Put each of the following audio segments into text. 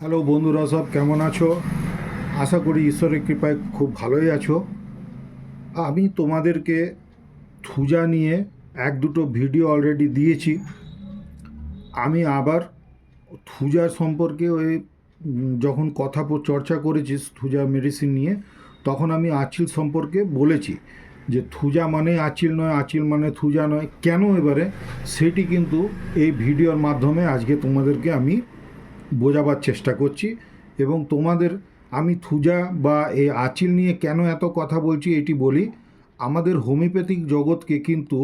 Hello বন্ধুরা, সব কেমন আছো? আশা করি ঈশ্বরের কৃপায় খুব ভালোই আছো। আমি তোমাদেরকে থুজা নিয়ে এক দুটো ভিডিও অলরেডি দিয়েছি। আমি আবার থুজার সম্পর্কে যখন চর্চা করেছি থুজা মেডিসিন নিয়ে, তখন আমি আঁচিল সম্পর্কে বলেছি যে থুজা মানে আঁচিল নয়, আঁচিল মানে থুজা নয়। কেন এবারে সেটি কিন্তু এই ভিডিওর মাধ্যমে আজকে তোমাদেরকে আমি বোঝাবার চেষ্টা করছি। এবং তোমাদের আমি থুজা বা এই আঁচিল নিয়ে কেন এত কথা বলছি এটি বলি। আমাদের হোমিওপ্যাথিক জগৎকে কিন্তু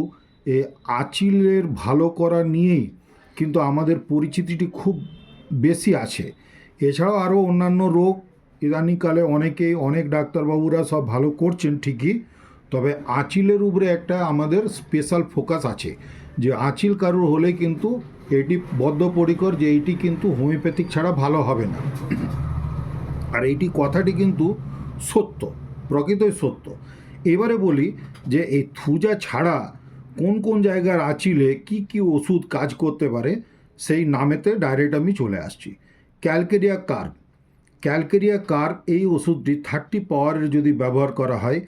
এই আঁচিলের ভালো করা নিয়েই কিন্তু আমাদের পরিচিতিটি খুব বেশি আছে। এছাড়াও আরও অন্যান্য রোগ ইদানিংকালে অনেক ডাক্তারবাবুরা সব ভালো করছেন ঠিকই, তবে আঁচিলের উপরে একটা আমাদের স্পেশাল ফোকাস আছে যে আঁচিল কারোর হলে কিন্তু এটি বদ্ধপরিকর যে এইটি কিন্তু হোমিওপ্যাথিক ছাড়া ভালো হবে না। আর এইটি কথাটি কিন্তু সত্য, প্রকৃতই সত্য। এবারে বলি যে এই থুজা ছাড়া কোন কোন জায়গার আঁচিলে কি কি ওষুধ কাজ করতে পারে, সেই নামেতে ডাইরেক্ট আমি চলে আসছি। Calcarea curve. ক্যালকেরিয়া কার্ভ এই ওষুধটি 30 পাওয়ারের যদি ব্যবহার করা হয়,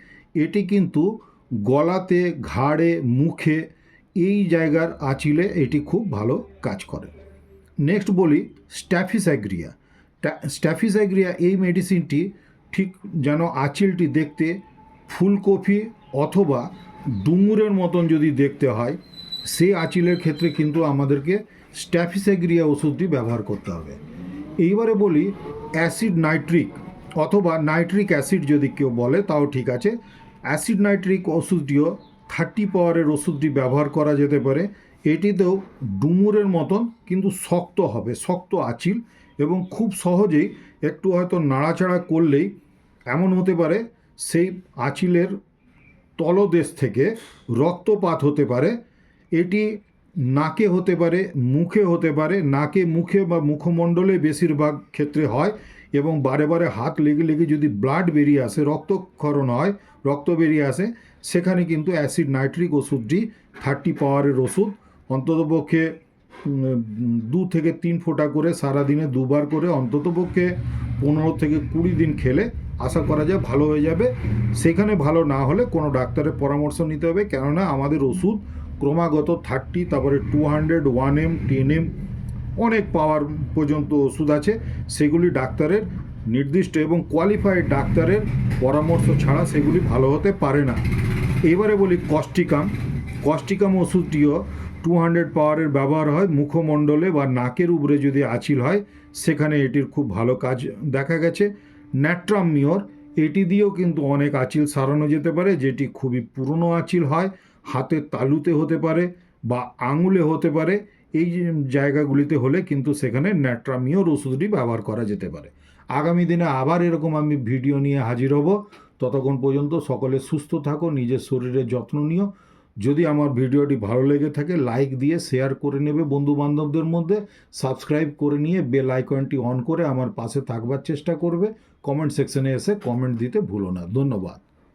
এটি কিন্তু গলাতে, ঘাড়ে, মুখে এই জায়গার আঁচিলে এটি খুব ভালো কাজ করে। নেক্সট বলি স্ট্যাফিস্যাগ্রিয়া। স্ট্যাফিস্যাগ্রিয়া এই মেডিসিনটি ঠিক যেন আঁচিলটি দেখতে ফুলকপি অথবা ডুমুরের মতন যদি দেখতে হয়, সেই আঁচিলের ক্ষেত্রে কিন্তু আমাদেরকে স্ট্যাফিস্যাগ্রিয়া ওষুধটি ব্যবহার করতে হবে। এইবারে বলি অ্যাসিড নাইট্রিক অথবা নাইট্রিক অ্যাসিড যদি কেউ বলে তাও ঠিক আছে। অ্যাসিড নাইট্রিক ওষুধটিও 30 পাওয়ারের ওষুধটি ব্যবহার করা যেতে পারে। এটিতেও ডুমুরের মতন কিন্তু শক্ত হবে, শক্ত আঁচিল, এবং খুব সহজেই একটু হয়তো নাড়াচাড়া করলেই এমন হতে পারে সেই আঁচিলের তলদেশ থেকে রক্তপাত হতে পারে। এটি নাকে হতে পারে, মুখে হতে পারে। নাকে, মুখে বা মুখমণ্ডলে বেশিরভাগ ক্ষেত্রে হয়, এবং বারে বারে হাত লেগে লেগে যদি ব্লাড বেরিয়ে আসে, রক্তক্ষরণ হয়, রক্ত বেরিয়ে আসে, সেখানে কিন্তু অ্যাসিড নাইট্রিক ওষুধটি 30 পাওয়ারের ওষুধ অন্ততপক্ষে 2 থেকে 3 ফোঁটা করে সারাদিনে 2বার করে অন্ততপক্ষে 15 থেকে 20 দিন খেলে আশা করা যায় ভালো হয়ে যাবে। সেখানে ভালো না হলে কোনো ডাক্তারের পরামর্শ নিতে হবে, কেননা আমাদের ওষুধ ক্রমাগত 30, তারপরে 200, 1M, 10M, অনেক পাওয়ার পর্যন্ত ওষুধ আছে। সেগুলি ডাক্তারের নির্দিষ্ট এবং কোয়ালিফাইড ডাক্তারের পরামর্শ ছাড়া সেগুলি ভালো হতে পারে না। এবারে বলি কস্টিকাম। কস্টিকাম ওষুধটিও 200 পাওয়ারের ব্যবহার হয় মুখমণ্ডলে বা নাকের উপরে যদি আঁচিল হয়, সেখানে এটির খুব ভালো কাজ দেখা গেছে। ন্যাট্রামিওর, এটি দিয়েও কিন্তু অনেক আঁচিল সারানো যেতে পারে, যেটি খুবই পুরনো আঁচিল হয়, হাতের তালুতে হতে পারে বা আঙুলে হতে পারে। এই জায়গাগুলিতে হলে কিন্তু সেখানে ন্যাট্রামিওর ওষুধটি ব্যবহার করা যেতে পারে। আগামী দিনে আবার এরকম আমি ভিডিও নিয়ে হাজির হব। ততক্ষণ পর্যন্ত সকলে সুস্থ থাকো, নিজের শরীরের যত্ন নিও। যদি আমার ভিডিওটি ভালো লেগে থাকে লাইক দিয়ে শেয়ার করে নেবে বন্ধু বান্ধবদের মধ্যে, সাবস্ক্রাইব করে নিয়ে বেল আইকনটি অন করে আমার পাশে থাকবার চেষ্টা করবে। কমেন্ট সেকশনে এসে কমেন্ট দিতে ভুলো না। ধন্যবাদ।